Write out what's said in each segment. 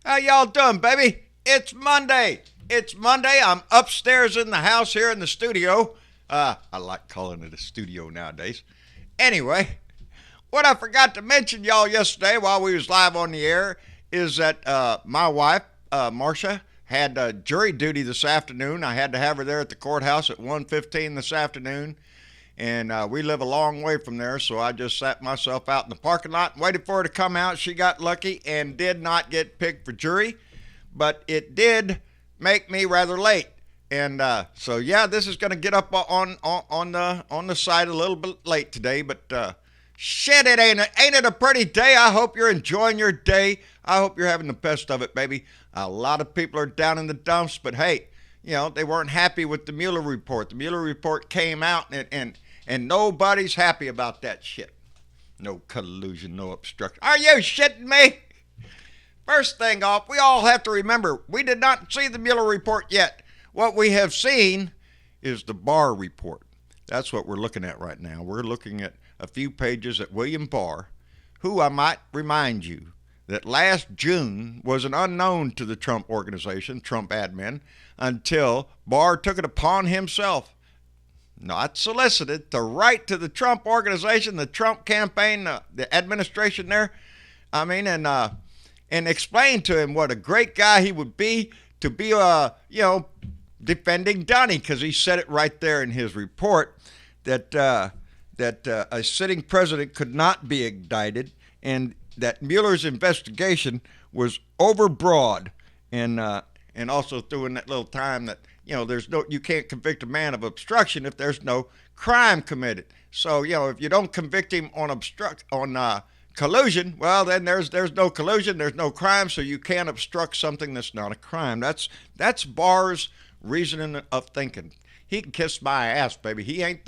How y'all doing, baby? It's Monday. It's Monday. I'm upstairs in the house here in the studio. I like calling it a studio nowadays. Anyway, what I forgot to mention y'all yesterday while we was live on the air is that my wife, Marcia, had jury duty this afternoon. I had to have her there at the courthouse at 1:15 this afternoon. And we live a long way from there, so I just sat myself out in the parking lot and waited for her to come out. She got lucky and did not get picked for jury, but it did make me rather late. And so yeah, this is going to get up on the site a little bit late today, but shit, ain't it a pretty day? I hope you're enjoying your day. I hope you're having the best of it, baby. A lot of people are down in the dumps, but hey, you know, they weren't happy with the Mueller report. The Mueller report came out, and nobody's happy about that shit. No collusion, no obstruction. Are you shitting me? First thing off, we all have to remember, we did not see the Mueller report yet. What we have seen is the Barr report. That's what we're looking at right now. We're looking at a few pages at William Barr, who I might remind you that last June was an unknown to the Trump organization, Trump admin, until Barr took it upon himself, not solicited, to write to the Trump organization, the Trump campaign, the administration there, and explain to him what a great guy he would be to be, defending Donnie, because he said it right there in his report that a sitting president could not be indicted, and that Mueller's investigation was overbroad, and also threw in that little time that, you can't convict a man of obstruction if there's no crime committed. So, if you don't convict him on collusion, well, then there's no collusion, there's no crime, so you can't obstruct something that's not a crime. That's Barr's reasoning of thinking. He can kiss my ass, baby. He ain't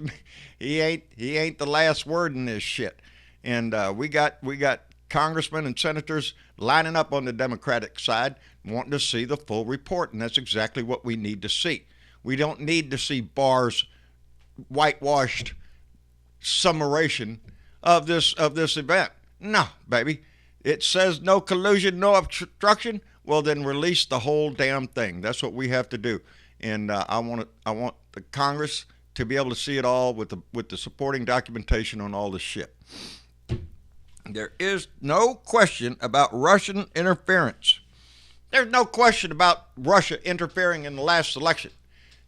the last word in this shit. And we got congressmen and senators lining up on the Democratic side wanting to see the full report, and that's exactly what we need to see. We don't need to see Barr's whitewashed summation of this event. No, baby. It says no collusion, no obstruction. Well, then release the whole damn thing. That's what we have to do. And I want the Congress to be able to see it all with the supporting documentation on all this shit. There is no question about Russian interference. There's no question about Russia interfering in the last election.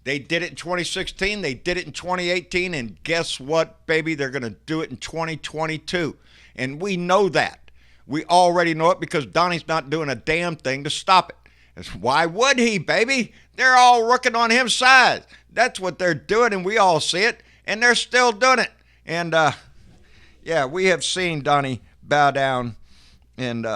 They did it in 2016, they did it in 2018, and guess what, baby? They're going to do it in 2022. And we know that. We already know it because Donnie's not doing a damn thing to stop it. Why would he, baby? They're all rooking on his side. That's what they're doing, and we all see it, and they're still doing it. And, yeah, we have seen Donnie bow down and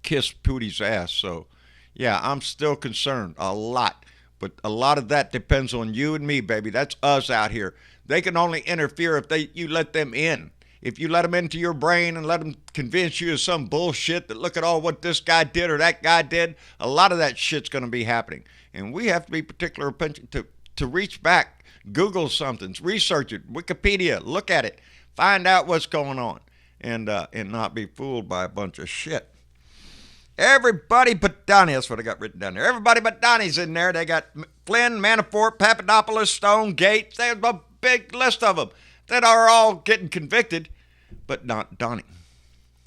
kiss Putin's ass. So, yeah, I'm still concerned a lot. But a lot of that depends on you and me, baby. That's us out here. They can only interfere if you let them in. If you let them into your brain and let them convince you of some bullshit that look at all what this guy did or that guy did, a lot of that shit's going to be happening. And we have to be particular to reach back, Google something, research it, Wikipedia, look at it, find out what's going on, and not be fooled by a bunch of shit. Everybody but Donnie, that's what I got written down there. Everybody but Donnie's in there. They got Flynn, Manafort, Papadopoulos, Stone, Gates. There's a big list of them that are all getting convicted, but not Donnie.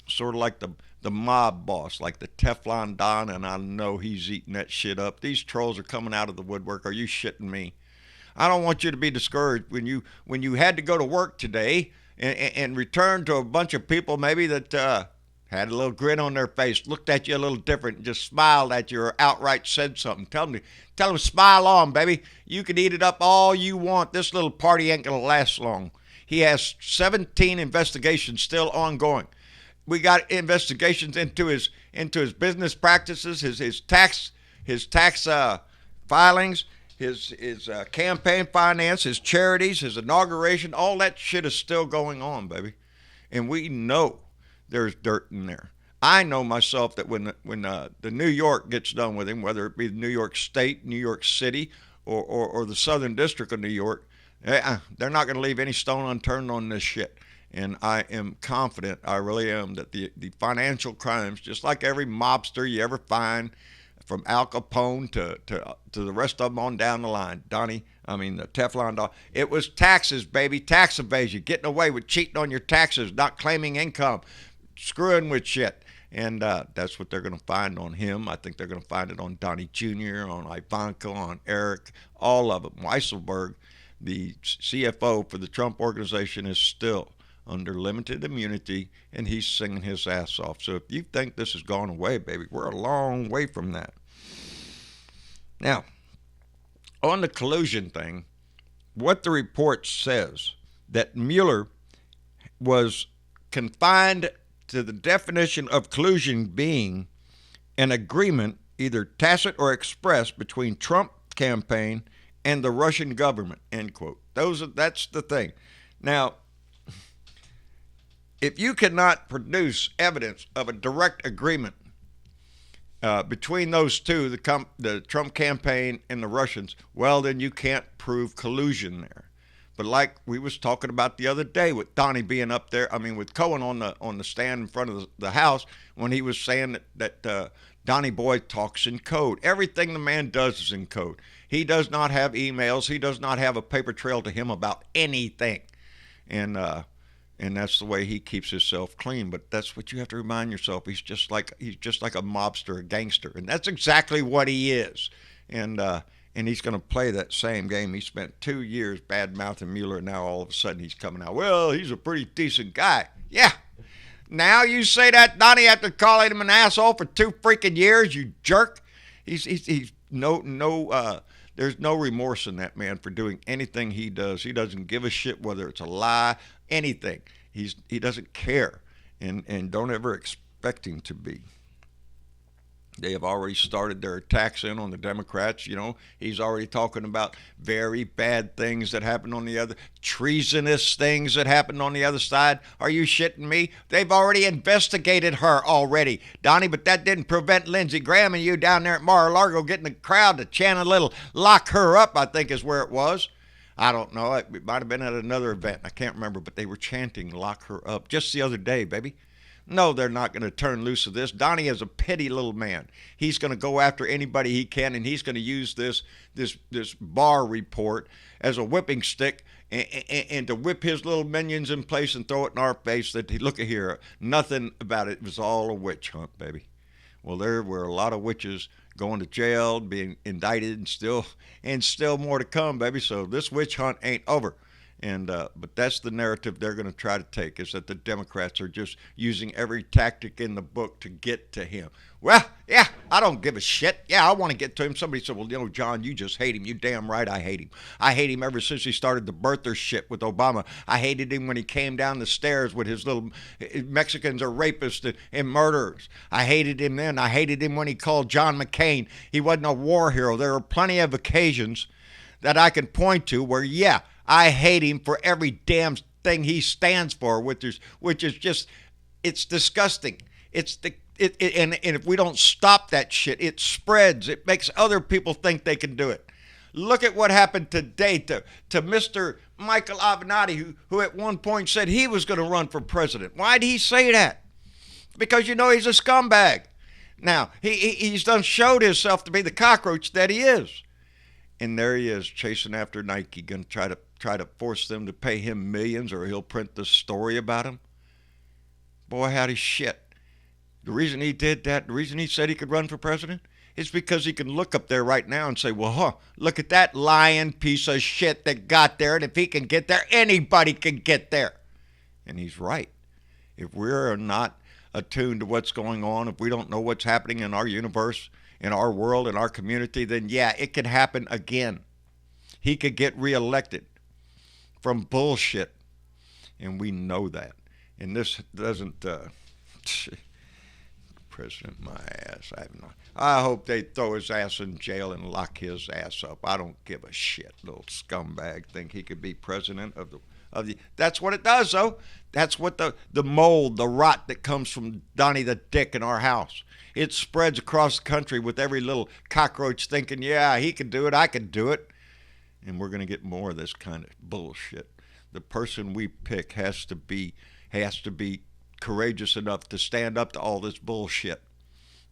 Sort of like the mob boss, like the Teflon Don, and I know he's eating that shit up. These trolls are coming out of the woodwork. Are you shitting me? I don't want you to be discouraged when you had to go to work today and return to a bunch of people maybe that had a little grin on their face, looked at you a little different, and just smiled at you or outright said something. Tell them smile on, baby. You can eat it up all you want. This little party ain't going to last long. He has 17 investigations still ongoing. We got investigations into his business practices, his tax filings, his campaign finance, his charities, his inauguration. All that shit is still going on, baby. And we know there's dirt in there. I know myself that when the New York gets done with him, whether it be New York State, New York City, or the Southern District of New York, they're not going to leave any stone unturned on this shit. And I am confident, I really am, that the financial crimes, just like every mobster you ever find, from Al Capone to the rest of them on down the line, the Teflon Don, it was taxes, baby, tax evasion, getting away with cheating on your taxes, not claiming income, screwing with shit. And that's what they're going to find on him. I think they're going to find it on Donnie Jr., on Ivanka, on Eric, all of them. Weisselberg, the CFO for the Trump organization, is still under limited immunity, and he's singing his ass off. So if you think this has gone away, baby, we're a long way from that. Now, on the collusion thing, what the report says, that Mueller was confined to the definition of collusion being an agreement, either tacit or express, between Trump campaign and the Russian government, end quote. That's the thing. Now, if you cannot produce evidence of a direct agreement between those two, the Trump campaign and the Russians, well, then you can't prove collusion there. But like we was talking about the other day with Donnie being up there, with Cohen on the stand in front of the House, when he was saying that Donnie Boy talks in code. Everything the man does is in code. He does not have emails. He does not have a paper trail to him about anything. And that's the way he keeps himself clean. But that's what you have to remind yourself. He's just like a mobster, a gangster, and that's exactly what he is. And he's going to play that same game. He spent 2 years bad-mouthing Mueller, and now all of a sudden he's coming out, well, he's a pretty decent guy. Yeah. Now you say that, Donnie, after calling him an asshole for 2 freaking years, you jerk. He's there's no remorse in that man for doing anything he does. He doesn't give a shit whether it's a lie, anything. He doesn't care, and don't ever expect him to be. They have already started their attacks in on the Democrats. He's already talking about very bad things that happened on the other, treasonous things that happened on the other side. Are you shitting me? They've already investigated her already, Donnie, but that didn't prevent Lindsey Graham and you down there at Mar-a-Lago getting the crowd to chant a little "lock her up," I think is where it was. I don't know. It might have been at another event. I can't remember, but they were chanting "lock her up" just the other day, baby. No, they're not going to turn loose of this. Donnie is a petty little man. He's going to go after anybody he can, and he's going to use this Barr report as a whipping stick and to whip his little minions in place and throw it in our face that, look at here, nothing about it. It was all a witch hunt, baby. Well, there were a lot of witches going to jail, being indicted, and still more to come, baby. So this witch hunt ain't over. But that's the narrative they're going to try to take, is that the Democrats are just using every tactic in the book to get to him. Well, yeah, I don't give a shit. Yeah, I want to get to him. Somebody said, well, John, you just hate him. You damn right I hate him. I hate him ever since he started the birther shit with Obama. I hated him when he came down the stairs with his little Mexicans are rapists and murderers. I hated him then. I hated him when he called John McCain. He wasn't a war hero. There are plenty of occasions that I can point to where, yeah, I hate him for every damn thing he stands for, which is just, it's disgusting. And if we don't stop that shit, it spreads. It makes other people think they can do it. Look at what happened today to Mr. Michael Avenatti, who at one point said he was going to run for president. Why did he say that? Because he's a scumbag. Now, he's done showed himself to be the cockroach that he is. And there he is, chasing after Nike, going to try to force them to pay him millions, or he'll print the story about him. Boy, howdy shit. The reason he did that, the reason he said he could run for president, is because he can look up there right now and say, well, look at that lying piece of shit that got there, and if he can get there, anybody can get there. And he's right. If we're not attuned to what's going on, if we don't know what's happening in our universe, in our world, in our community, then yeah, it could happen again. He could get reelected from bullshit, and we know that. And this doesn't, President, my ass, I hope they throw his ass in jail and lock his ass up. I don't give a shit. Little scumbag think he could be president of the. That's what it does, though. That's what the mold, the rot that comes from Donnie the Dick in our house. It spreads across the country with every little cockroach thinking, yeah, he can do it, I can do it. And we're going to get more of this kind of bullshit. the person we pick has to be courageous enough to stand up to all this bullshit.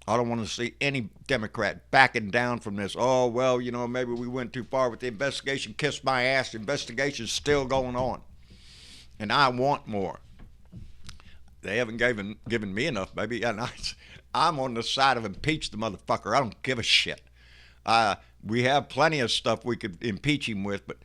I don't want to see any Democrat backing down from this. Oh, well, maybe we went too far with the investigation. Kiss my ass. The investigation's still going on. And I want more. They haven't given me enough, baby. And I'm on the side of impeach the motherfucker. I don't give a shit. We have plenty of stuff we could impeach him with, but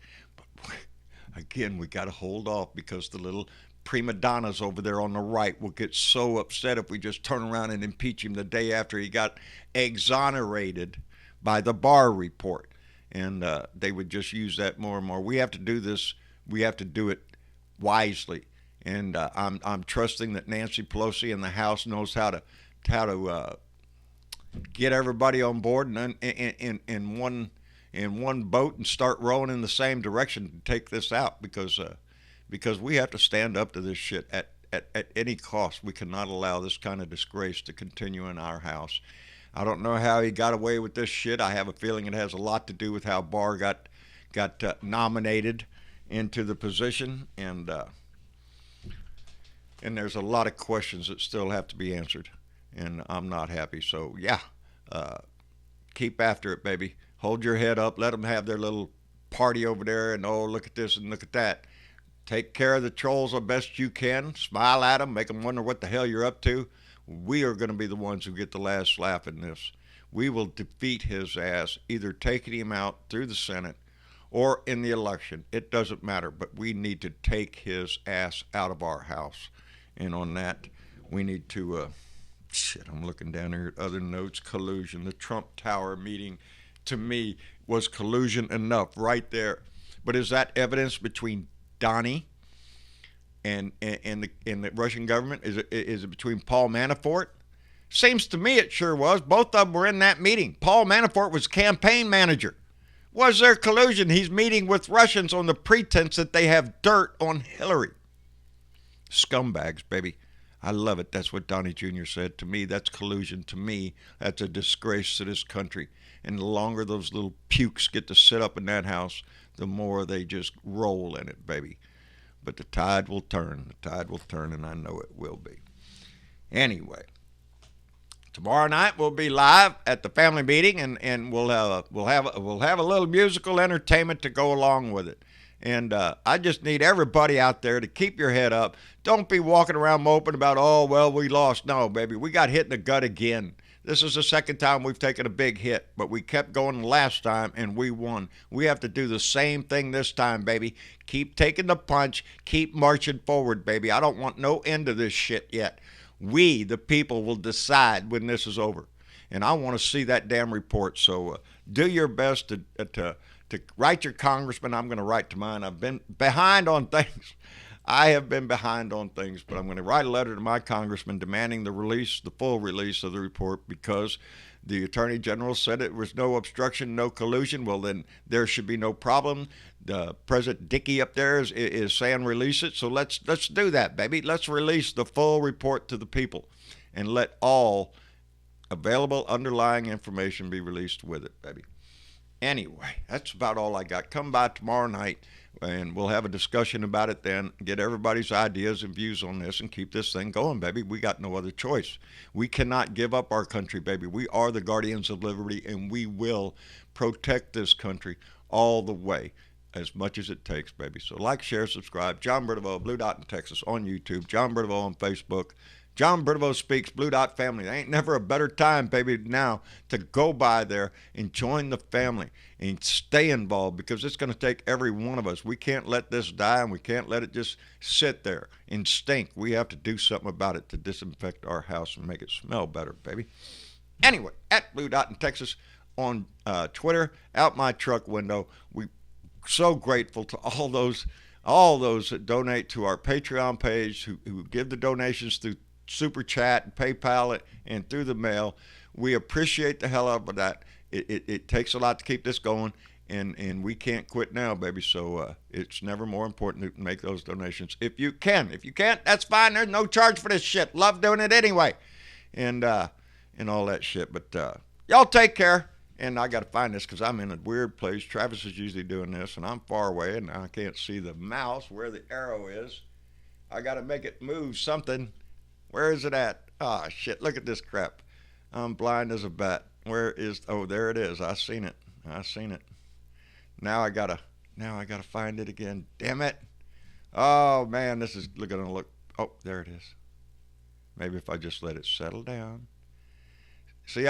again, we got to hold off because the little prima donnas over there on the right will get so upset if we just turn around and impeach him the day after he got exonerated by the Barr report. And they would just use that more and more. We have to do this. We have to do it wisely. And I'm trusting that Nancy Pelosi and the House knows how to get everybody on board and in one boat and start rowing in the same direction to take this out because we have to stand up to this shit at any cost. We cannot allow this kind of disgrace to continue in our House. I don't know how he got away with this shit. I have a feeling it has a lot to do with how Barr got nominated into the position, and there's a lot of questions that still have to be answered, and I'm not happy. So yeah, keep after it, baby. Hold your head up. Let them have their little party over there, and oh, look at this and look at that. Take care of the trolls the best you can. Smile at them. Make them wonder what the hell you're up to. We are going to be the ones who get the last laugh in this. We will defeat his ass, either taking him out through the Senate or in the election. It doesn't matter, but we need to take his ass out of our House. And on that, we need to, I'm looking down here at other notes. Collusion. The Trump Tower meeting, to me, was collusion enough right there. But is that evidence between Donnie and the Russian government? Is it between Paul Manafort? Seems to me it sure was. Both of them were in that meeting. Paul Manafort was campaign manager. Was there collusion? He's meeting with Russians on the pretense that they have dirt on Hillary. Scumbags, baby. I love it. That's what Donnie Jr. said. To me, that's collusion. To me, that's a disgrace to this country. And the longer those little pukes get to sit up in that house, the more they just roll in it, baby. But the tide will turn. The tide will turn, and I know it will be. Anyway, tomorrow night we'll be live at the family meeting, and we'll have a little musical entertainment to go along with it. And I just need everybody out there to keep your head up. Don't be walking around moping about, oh, well, we lost. No, baby, we got hit in the gut again. This is the second time we've taken a big hit, but we kept going last time, and we won. We have to do the same thing this time, baby. Keep taking the punch. Keep marching forward, baby. I don't want no end to this shit yet. We, the people, will decide when this is over. And I want to see that damn report. So do your best to write your congressman. I'm going to write to mine. I've been behind on things. I have been behind on things, but I'm going to write a letter to my congressman demanding the full release of the report, because the Attorney General said it was no obstruction, no collusion. Well, then there should be no problem. President Dickey up there is saying release it. So let's do that, baby. Let's release the full report to the people and let all available underlying information be released with it, baby. Anyway, that's about all I got. Come by tomorrow night, and we'll have a discussion about it then, get everybody's ideas and views on this, and keep this thing going, baby. We got no other choice. We cannot give up our country, baby. We are the guardians of liberty, and we will protect this country all the way, as much as it takes, baby. So like, share, subscribe. John Bertavo, Blue Dot in Texas on YouTube. John Bertavo on Facebook. John Bertavo Speaks, Blue Dot Family. There ain't never a better time, baby, now to go by there and join the family and stay involved, because it's going to take every one of us. We can't let this die, and we can't let it just sit there and stink. We have to do something about it to disinfect our house and make it smell better, baby. Anyway, at Blue Dot in Texas on Twitter, out my truck window. We so grateful to all those that donate to our Patreon page, who give the donations through Super Chat and PayPal it and through the mail. We appreciate the hell out of that. It takes a lot to keep this going, and we can't quit now, baby. So it's never more important to make those donations if you can. If you can't, that's fine. There's no charge for this shit. Love doing it anyway, and all that shit. But y'all take care. And I got to find this because I'm in a weird place. Travis is usually doing this, and I'm far away, and I can't see the mouse where the arrow is. I got to make it move something. Where is it at? Ah, shit, look at this crap. I'm blind as a bat. Where is, oh, there it is. I seen it. I seen it. Now I gotta find it again. Damn it. Oh, man, this is gonna look, oh, there it is. Maybe if I just let it settle down. See,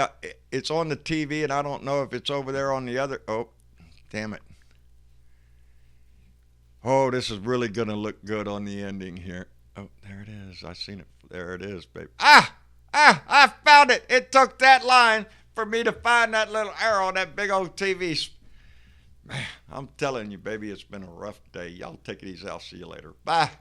it's on the TV, and I don't know if it's over there on the other. Oh, damn it. Oh, this is really going to look good on the ending here. Oh, there it is. I seen it. There it is, baby. I found it. It took that line for me to find that little arrow on that big old TV. Man, I'm telling you, baby, it's been a rough day. Y'all take it easy. I'll see you later. Bye.